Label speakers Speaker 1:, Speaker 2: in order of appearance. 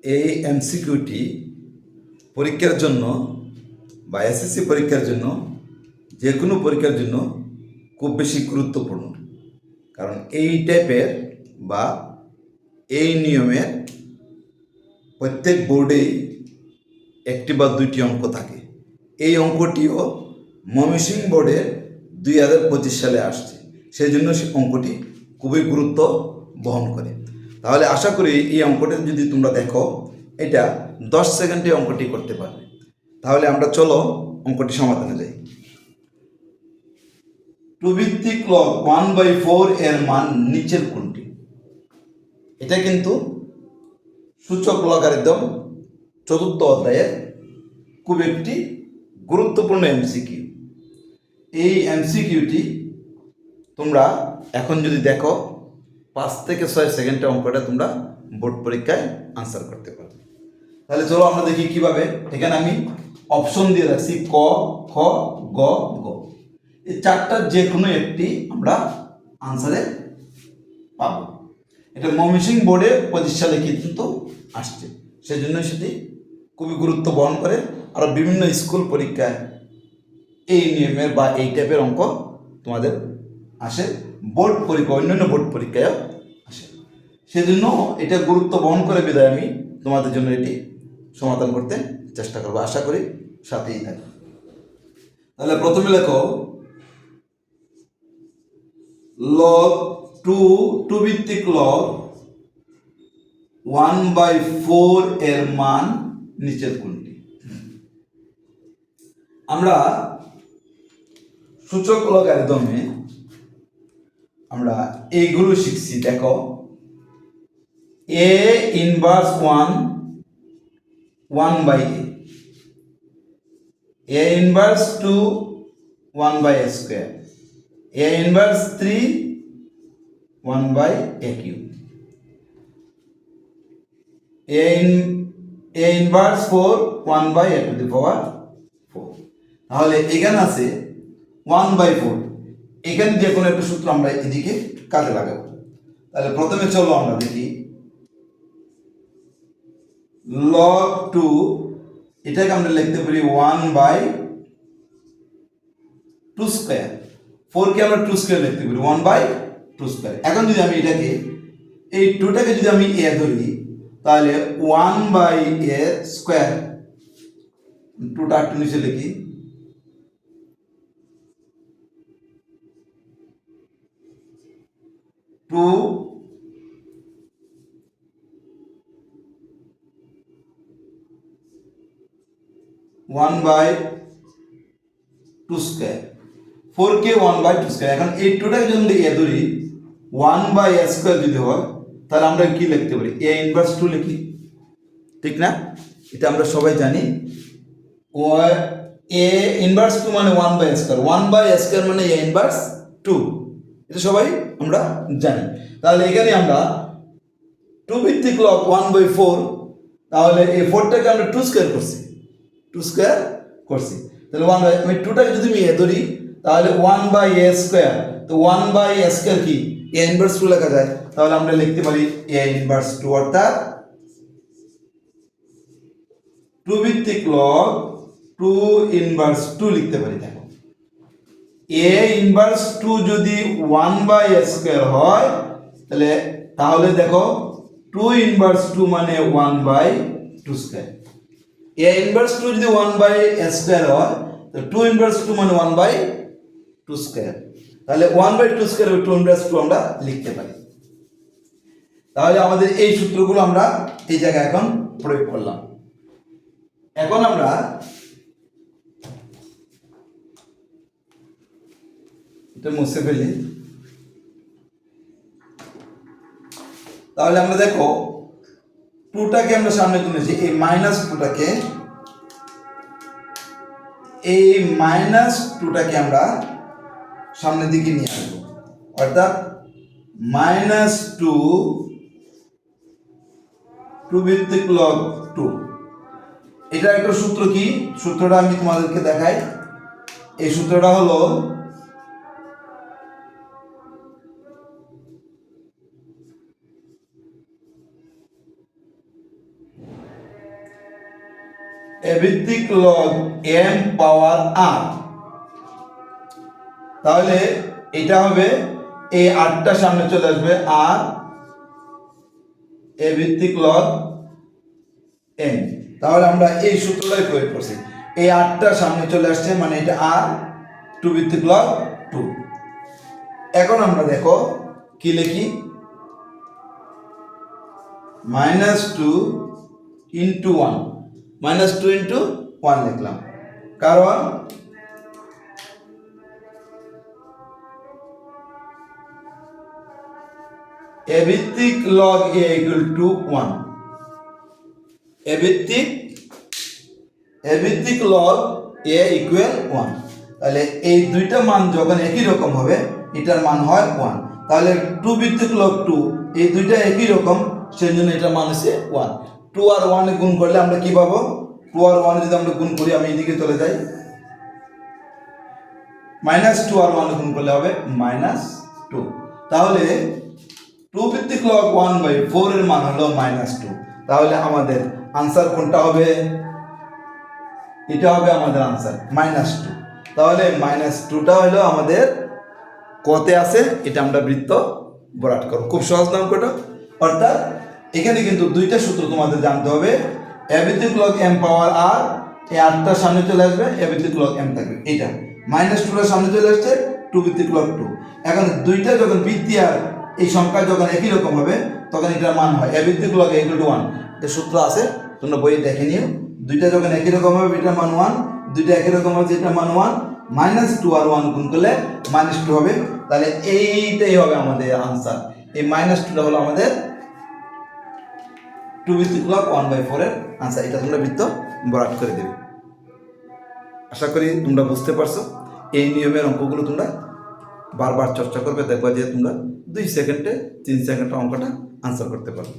Speaker 1: এই এমসিকিউটি পরীক্ষার জন্য বা এসএসসি পরীক্ষার জন্য, যে কোনো পরীক্ষার জন্য খুব বেশি গুরুত্বপূর্ণ। কারণ এই টাইপের বা এই নিয়মের প্রত্যেক বোর্ডেই একটি বা দুইটি অঙ্ক থাকে। এই অঙ্কটিও ময়মনসিংহ বোর্ডের 2025 সালে আসছে, সেই জন্য সে অঙ্কটি খুবই গুরুত্ব বহন করে। তাহলে আশা করি এই অঙ্কটি যদি তোমরা দেখো, এটা 10 সেকেন্ডে অঙ্কটি করতে পারবে। তাহলে আমরা চলো অঙ্কটি সমাধানে যাই। 2 ভিত্তিক লগ 1/4 এর মান নিচের কোনটি? এটা কিন্তু সূচক লগারিদম 4th অধ্যায়ের খুব একটি গুরুত্বপূর্ণ এমসিকিউ। এই এমসিকিউটি তোমরা এখন যদি দেখো 5 থেকে 6 সেকেন্ডে অঙ্কটা তোমরা বোর্ড পরীক্ষায় আনসার করতে পারবে। তাহলে চলো আমরা দেখি কিভাবে। এখানে আমি অপশন দিয়ে রাখছি ক, খ, গ, ঘ। এই চারটার যে কোনো একটি আমরা আনসারে পাবো। এটা ময়মনসিংহ বোর্ডে 25 সালে কিন্তু আসছে, সেই জন্য সেটি খুবই গুরুত্ব বহন করে। আর বিভিন্ন স্কুল পরীক্ষায় এই নিয়মের বা এই টাইপের অঙ্ক তোমাদের আসে, বোর্ড পরীক্ষা অন্যান্য বোর্ড পরীক্ষায়ও আসে। সেজন্য এটা গুরুত্ব বহন করে বিধায় আমি তোমাদের জন্য এটি সমাধান করতে চেষ্টা করবো। আশা করি সাথেই থাকবে। তাহলে প্রথমে লেখো লগ 2 ভিত্তিক লগ 1/4 এর মান নিচের কোনটি? আমরা সূচক লগারিদমে আমরা এইগুলো শিখছি। দেখো a inverse 1/a, a inverse 2 1/a square, a inverse 3 1/a cube, a inverse 4 1/a to the power 4। তাহলে এখানে আছে 1/4। এখানে যে কোনো একটা সূত্র আমরা এদিকে কাজে লাগাবো। তাহলে প্রথমে চলো আমরা দেখি log 2, এটাকে আমরা লিখতে পারি 1/2 স্কয়ার। 4 কে আমরা 2 স্কয়ার লিখতে পারি 1/2 স্কয়ার। এখন যদি আমি এটাকে এই 2টাকে যদি আমি a ধরি, তাহলে 1/a স্কয়ার, 2টা একটু নিচে লিখি, 2 1/2 স্কয়ার, 4কে 1/2 স্কয়ার। এখন এই 2টাকে যদি a ধরি 1/a স্কয়ার যদি হয়, তাহলে আমরা কি লিখতে পারি? a ইনভার্স 2 লিখি, ঠিক না? এটা আমরা সবাই জানি। a ইনভার্স 2 মানে 1/a স্কয়ার, 1/a স্কয়ার মানে a ইনভার্স 2, এটা সবাই আমরা জানি। তাহলে এখানে আমরা 2 ভিত্তিক লগ 1/4, তাহলে এই 4টাকে আমরা 2 স্কয়ার করছি, 2 স্কয়ার করছি। তাহলে 1/, আমি 2টাকে যদি আমি a ধরি, তাহলে 1/a স্কয়ার। তো 1/a স্কয়ার কি? a ইনভার্স 2 লেখা যায়। তাহলে আমরা লিখতে পারি a ইনভার্স 2, অর্থাৎ 2 ভিত্তিক লগ 2 ইনভার্স 2 লিখতে পারি। দেখো a ইনভার্স 2 যদি 1/a স্কয়ার হয়, তাহলে দেখো 2 ইনভার্স 2 মানে 1/2 স্কয়ার। a ইনভার্স 2 যদি 1/a স্কয়ার হয়, তো 2 ইনভার্স 2 মানে 1/2 স্কয়ার। তাহলে 1/2 স্কয়ার 2 ইনভার্স 2 আমরা লিখতে পারি। তাহলে আমাদের এই সূত্রগুলো আমরা এই জায়গায় এখন প্রয়োগ করলাম। এখন আমরা এটা মুছে ফেলি। তাহলে আমরা দেখো 2টাকে আমরা সামনে তুলেছি, এই মাইনাস 2টাকে, এই মাইনাস 2টাকে আমরা সামনের দিকে নিয়ে আসবো, অর্থাৎ -2 ভিত্তিক লগ 2। এটা একটা সূত্র। কি সূত্রটা আমি তোমাদেরকে দেখাই। এই সূত্রটা হলো এ ভিত্তিক লগ m পাওয়ার r। তাহলে এটা হবে এই আটটা সামনে চলে আসবে আর এ ভিত্তিক লগ m। তাহলে আমরা এই সূত্রটাই প্রয়োগ করছি, এই আটটা সামনে চলে আসছে মানে এটা আর 2 ভিত্তিক লগ 2। এখন আমরা দেখো কি লিখি, -2 × 1, -2 × 1 লিখলাম, কারণ এ ভিত্তিক লগ a = 1। এ ভিত্তিক লগ a = 1। তাহলে এই দুইটা মান যখন একই রকম হবে এটার মান হয় 1। তাহলে 2 ভিত্তিক লগ 2 এই দুইটা একই রকম, সেই জন্য এটার মান হচ্ছে 1। 2 আর 1 গুণ করলে আমরা কি পাবো, 2 আর 1 যদি আমরা গুণ করি, আমি এইদিকে চলে যাই, -2 আর 1 গুণ করলে হবে -2। তাহলে 2 ভিত্তিক লগ 1/4 এর মান হলো -2। তাহলে আমাদের আনসার কোনটা হবে, এটা হবে আমাদের আনসার -2। তাহলে -2টা হলো আমাদের কতে আছে, এটা আমরা বৃত্ত ভরাট করব। খুব সহজ নাম কত, অর্থাৎ এখানে কিন্তু দুইটা সূত্র তোমাদের জানতে হবে। এ ভিত্তিক লগ m পাওয়ার r, এই আটটার সামনে চলে আসবে এ ভিত্তিক লগ m থাকবে, এইটা -2টার সামনে চলে আসছে 2 ভিত্তিক লগ 2। এখন দুইটা যখন বৃত্তি আর এই সংখ্যা যখন একই রকম হবে তখন এটার মান হয় এ ভিত্তিক লগ a = 1। এর সূত্র আছে, তোমরা বইয়ে দেখে নিও। দুইটা যখন একই রকম হবে এটার মান 1, দুইটা একই রকম হবে এটার মান 1, -2 আর 1 গুণ করলে -2 হবে। তাহলে এইটাই হবে আমাদের আনসার, এই -2টা হলো আমাদের 2 ভিত্তিক লগ 1/4 এর আনসার। এটা তোমরা বৃত্ত ভরাট করে দেবে। আশা করি তোমরা বুঝতে পারছো। এই নিয়মের অঙ্কগুলো তোমরা বারবার চর্চা করবে, দেখবা যে তোমরা 2 সেকেন্ডে 3 সেকেন্ডে অঙ্কটা আনসার করতে পারো।